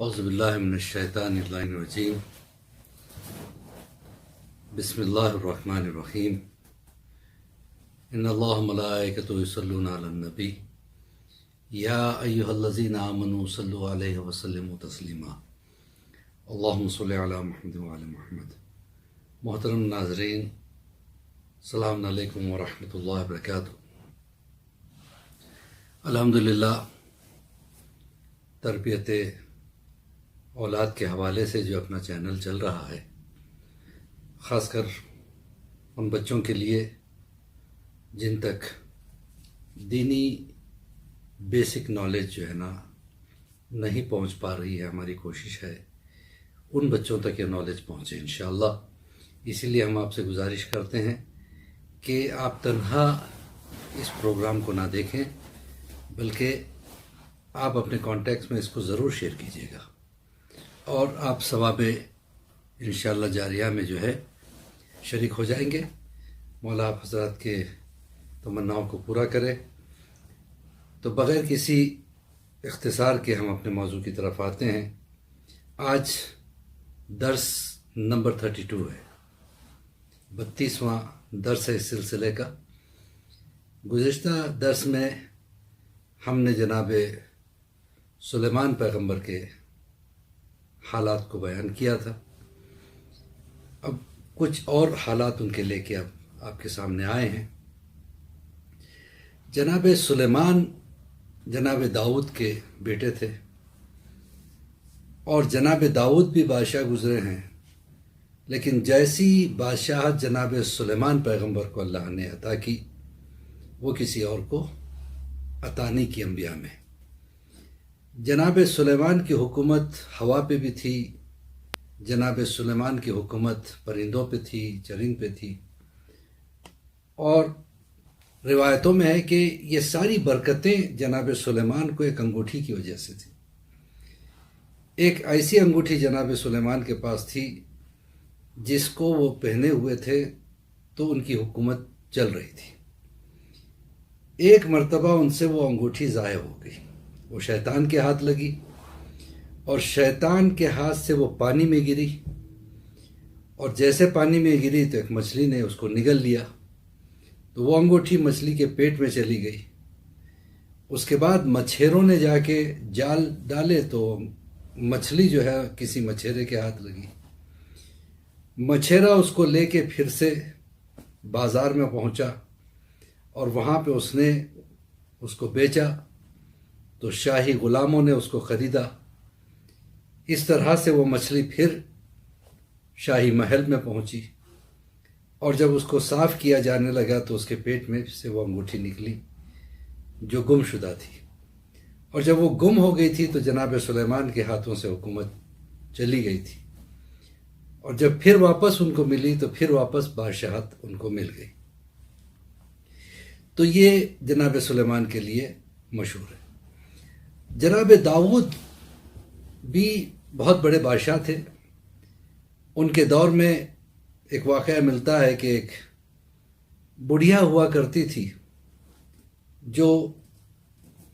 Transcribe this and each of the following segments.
اعوذ باللہ من الشیطان الرجیم بسم اللہ الرحمن الرحیم ان اللہ ملائکتہ یصلون علی النبی یا ایہا الذین آمنوا صلوا علیہ وسلموا تسلیما اللہم صلی علی محمد وعلی محمد۔ محترم ناظرین، السلام علیکم ورحمۃ اللہ وبرکاتہ۔ الحمدللہ تربیت اولاد کے حوالے سے جو اپنا چینل چل رہا ہے، خاص کر ان بچوں کے لیے جن تک دینی بیسک نالج جو ہے نا نہیں پہنچ پا رہی ہے، ہماری کوشش ہے ان بچوں تک یہ نالج پہنچے انشاءاللہ۔ اسی لیے ہم آپ سے گزارش کرتے ہیں کہ آپ تنہا اس پروگرام کو نہ دیکھیں، بلکہ آپ اپنے کانٹیکٹس میں اس کو ضرور شیئر کیجیے گا، اور آپ ثواب انشاءاللہ جاریہ میں جو ہے شریک ہو جائیں گے۔ مولا آپ حضرات کے تمناؤں کو پورا کرے۔ تو بغیر کسی اختصار کے ہم اپنے موضوع کی طرف آتے ہیں۔ آج درس نمبر 32 ہے، 32واں درس ہے اس سلسلے کا۔ گزشتہ درس میں ہم نے جناب سلیمان پیغمبر کے حالات کو بیان کیا تھا۔ اب کچھ اور حالات ان کے لے کے اب آپ کے سامنے آئے ہیں۔ جناب سلیمان جناب داؤد کے بیٹے تھے، اور جناب داؤد بھی بادشاہ گزرے ہیں، لیکن جیسی بادشاہت جناب سلیمان پیغمبر کو اللہ نے عطا کی، وہ کسی اور کو عطا نہیں کی انبیاء میں۔ جناب سلیمان کی حکومت ہوا پہ بھی تھی، جناب سلیمان کی حکومت پرندوں پہ تھی، چرند پہ تھی، اور روایتوں میں ہے کہ یہ ساری برکتیں جناب سلیمان کو ایک انگوٹھی کی وجہ سے تھی۔ ایک ایسی انگوٹھی جناب سلیمان کے پاس تھی جس کو وہ پہنے ہوئے تھے تو ان کی حکومت چل رہی تھی۔ ایک مرتبہ ان سے وہ انگوٹھی ضائع ہو گئی، وہ شیطان کے ہاتھ لگی، اور شیطان کے ہاتھ سے وہ پانی میں گری، اور جیسے پانی میں گری تو ایک مچھلی نے اس کو نگل لیا، تو وہ انگوٹھی مچھلی کے پیٹ میں چلی گئی۔ اس کے بعد مچھیروں نے جا کے جال ڈالے تو مچھلی جو ہے کسی مچھیرے کے ہاتھ لگی۔ مچھیرا اس کو لے کے پھر سے بازار میں پہنچا، اور وہاں پہ اس نے اس کو بیچا، تو شاہی غلاموں نے اس کو خریدا۔ اس طرح سے وہ مچھلی پھر شاہی محل میں پہنچی، اور جب اس کو صاف کیا جانے لگا تو اس کے پیٹ میں سے وہ انگوٹھی نکلی جو گم شدہ تھی، اور جب وہ گم ہو گئی تھی تو جناب سلیمان کے ہاتھوں سے حکومت چلی گئی تھی، اور جب پھر واپس ان کو ملی تو پھر واپس بادشاہت ان کو مل گئی۔ تو یہ جناب سلیمان کے لیے مشہور ہے۔ جناب داؤد بھی بہت بڑے بادشاہ تھے۔ ان کے دور میں ایک واقعہ ملتا ہے کہ ایک بڑھیا ہوا کرتی تھی جو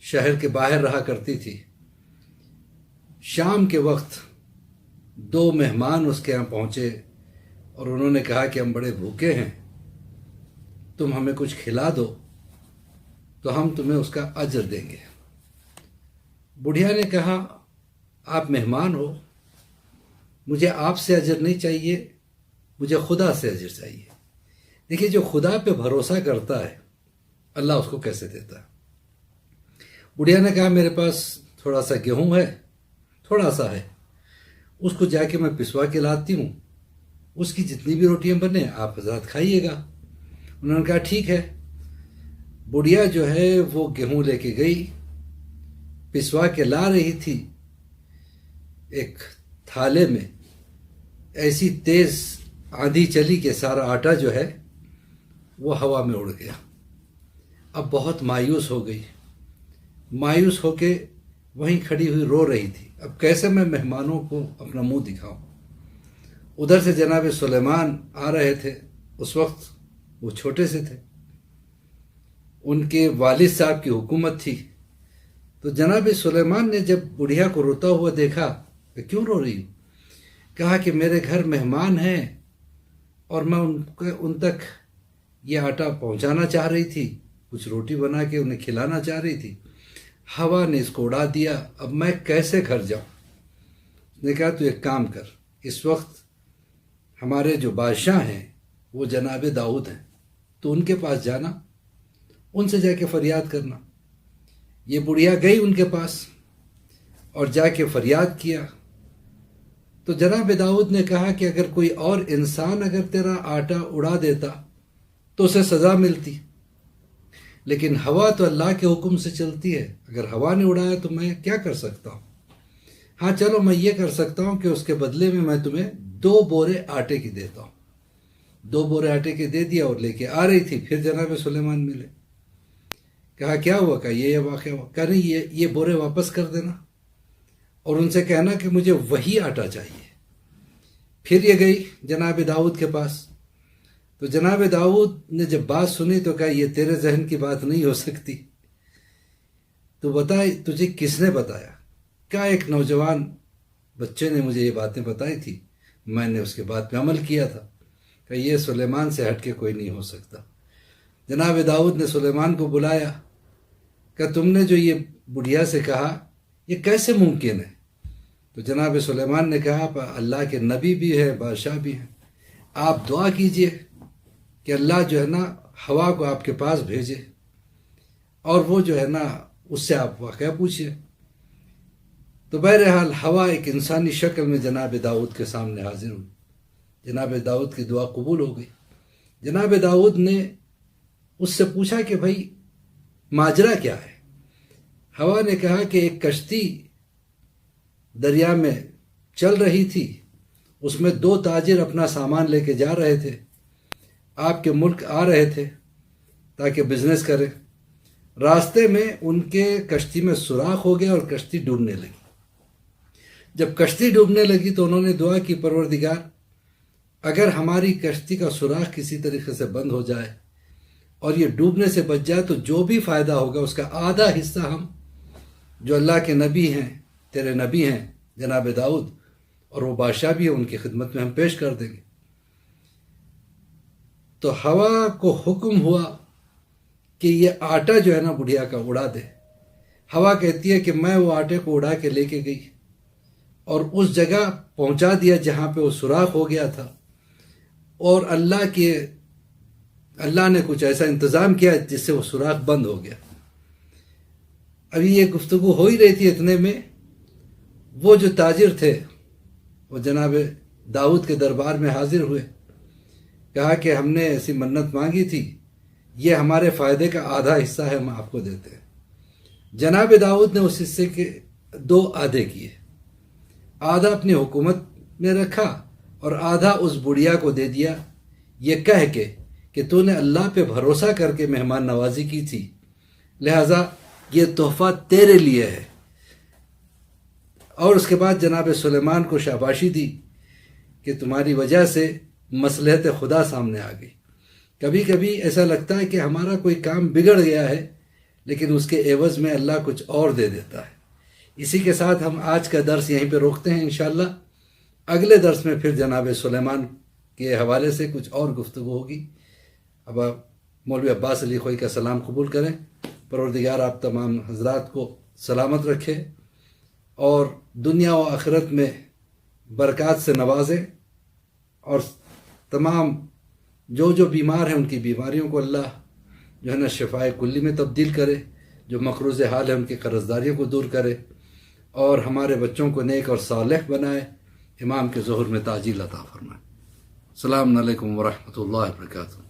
شہر کے باہر رہا کرتی تھی۔ شام کے وقت دو مہمان اس کے یہاں پہنچے، اور انہوں نے کہا کہ ہم بڑے بھوکے ہیں، تم ہمیں کچھ کھلا دو تو ہم تمہیں اس کا اجر دیں گے۔ بڑھیا نے کہا آپ مہمان ہو، مجھے آپ سے اجر نہیں چاہیے، مجھے خدا سے اجر چاہیے۔ دیکھیے، جو خدا پہ بھروسہ کرتا ہے اللہ اس کو کیسے دیتا ہے۔ بڑھیا نے کہا میرے پاس تھوڑا سا گیہوں ہے، تھوڑا سا ہے، اس کو جا کے میں پسوا کے لاتی ہوں، اس کی جتنی بھی روٹیاں بنے آپ حضرات کھائیے گا۔ انہوں نے کہا ٹھیک ہے۔ بڑھیا جو ہے وہ گیہوں لے کے گئی، پسوا کے لا رہی تھی، ایک تھالے میں ایسی تیز آندھی چلی کہ سارا آٹا جو ہے وہ ہوا میں اڑ گیا۔ اب بہت مایوس ہو گئی، مایوس ہو کے وہیں کھڑی ہوئی رو رہی تھی، اب کیسے میں مہمانوں کو اپنا منہ دکھاؤں۔ ادھر سے جناب سلیمان آ رہے تھے، اس وقت وہ چھوٹے سے تھے، ان کے والد صاحب کی حکومت تھی۔ تو جناب سلیمان نے جب بڑھیا کو روتا ہوا دیکھا کہ کیوں رو رہی ہوں؟ کہا کہ میرے گھر مہمان ہیں اور میں ان تک یہ آٹا پہنچانا چاہ رہی تھی، کچھ روٹی بنا کے انہیں کھلانا چاہ رہی تھی، ہوا نے اس کو اڑا دیا، اب میں کیسے گھر جاؤں؟ اس نے کہا تو ایک کام کر، اس وقت ہمارے جو بادشاہ ہیں وہ جناب داؤد ہیں، تو ان کے پاس جانا، ان سے جا کے فریاد کرنا۔ یہ بڑھیا گئی ان کے پاس اور جا کے فریاد کیا، تو جناب داؤد نے کہا کہ اگر کوئی اور انسان اگر تیرا آٹا اڑا دیتا تو اسے سزا ملتی، لیکن ہوا تو اللہ کے حکم سے چلتی ہے، اگر ہوا نے اڑایا تو میں کیا کر سکتا ہوں؟ ہاں چلو میں یہ کر سکتا ہوں کہ اس کے بدلے میں تمہیں 2 بورے آٹے کی دیتا ہوں۔ 2 بورے آٹے کے دے دیا اور لے کے آ رہی تھی، پھر جناب سلیمان ملے۔ کہا کیا ہوا؟ کہا یہ واقعہ ہوا۔ کہا نہیں، یہ بورے واپس کر دینا اور ان سے کہنا کہ مجھے وہی آٹا چاہیے۔ پھر یہ گئی جناب داؤد کے پاس، تو جناب داؤد نے جب بات سنی تو کہا یہ تیرے ذہن کی بات نہیں ہو سکتی، تو بتا تجھے کس نے بتایا؟ کہا ایک نوجوان بچے نے مجھے یہ باتیں بتائی تھی، میں نے اس کے بعد پہ عمل کیا تھا۔ کہ یہ سلیمان سے ہٹ کے کوئی نہیں ہو سکتا۔ جناب داؤد نے سلیمان کو بلایا کہ تم نے جو یہ بڑھیا سے کہا یہ کیسے ممکن ہے؟ تو جناب سلیمان نے کہا اللہ کے نبی بھی ہے، بادشاہ بھی ہیں، آپ دعا کیجئے کہ اللہ جو ہے نا ہوا کو آپ کے پاس بھیجے، اور وہ جو ہے نا اس سے آپ واقعہ پوچھئے۔ تو بہرحال ہوا ایک انسانی شکل میں جناب داؤد کے سامنے حاضر ہوئی، جناب داؤد کی دعا قبول ہو گئی۔ جناب داؤد نے اس سے پوچھا کہ بھائی ماجرا کیا ہے؟ ہوا نے کہا کہ ایک کشتی دریا میں چل رہی تھی، اس میں 2 تاجر اپنا سامان لے کے جا رہے تھے، آپ کے ملک آ رہے تھے تاکہ بزنس کریں۔ راستے میں ان کے کشتی میں سوراخ ہو گیا اور کشتی ڈوبنے لگی۔ جب کشتی ڈوبنے لگی تو انہوں نے دعا کی پروردگار اگر ہماری کشتی کا سوراخ کسی طریقے سے بند ہو جائے اور یہ ڈوبنے سے بچ جائے تو جو بھی فائدہ ہوگا اس کا آدھا حصہ ہم جو اللہ کے نبی ہیں، تیرے نبی ہیں جناب داؤد، اور وہ بادشاہ بھی ہیں، ان کی خدمت میں ہم پیش کر دیں گے۔ تو ہوا کو حکم ہوا کہ یہ آٹا جو ہے نا بڑھیا کا اڑا دے۔ ہوا کہتی ہے کہ میں وہ آٹے کو اڑا کے لے کے گئی اور اس جگہ پہنچا دیا جہاں پہ وہ سوراخ ہو گیا تھا، اور اللہ نے کچھ ایسا انتظام کیا جس سے وہ سوراخ بند ہو گیا۔ ابھی یہ گفتگو ہو ہی رہی تھی، اتنے میں وہ جو تاجر تھے وہ جناب داؤد کے دربار میں حاضر ہوئے، کہا کہ ہم نے ایسی منت مانگی تھی، یہ ہمارے فائدے کا آدھا حصہ ہے، ہم آپ کو دیتے ہیں۔ جناب داؤد نے اس حصے کے 2 آدھے کیے، آدھا اپنی حکومت میں رکھا اور آدھا اس بڑھیا کو دے دیا، یہ کہہ کے کہ تو نے اللہ پہ بھروسہ کر کے مہمان نوازی کی تھی، لہٰذا یہ تحفہ تیرے لیے ہے۔ اور اس کے بعد جناب سلیمان کو شاباشی دی کہ تمہاری وجہ سے مصلحت خدا سامنے آ گئی۔ کبھی کبھی ایسا لگتا ہے کہ ہمارا کوئی کام بگڑ گیا ہے، لیکن اس کے عوض میں اللہ کچھ اور دے دیتا ہے۔ اسی کے ساتھ ہم آج کا درس یہیں پہ روکتے ہیں، انشاءاللہ اگلے درس میں پھر جناب سلیمان کے حوالے سے کچھ اور گفتگو ہوگی۔ اب آپ مولوی عباس علی خوئی کا سلام قبول کریں۔ پروردگار آپ تمام حضرات کو سلامت رکھے اور دنیا و آخرت میں برکات سے نوازے، اور تمام جو بیمار ہیں ان کی بیماریوں کو اللہ جو ہے نا شفائے کلی میں تبدیل کرے، جو مقروض حال ہے ان کی قرض داریوں کو دور کرے، اور ہمارے بچوں کو نیک اور صالح بنائے، امام کے ظہور میں تعجیل عطا فرمائے۔ السلام علیکم ورحمۃ اللہ وبرکاتہ۔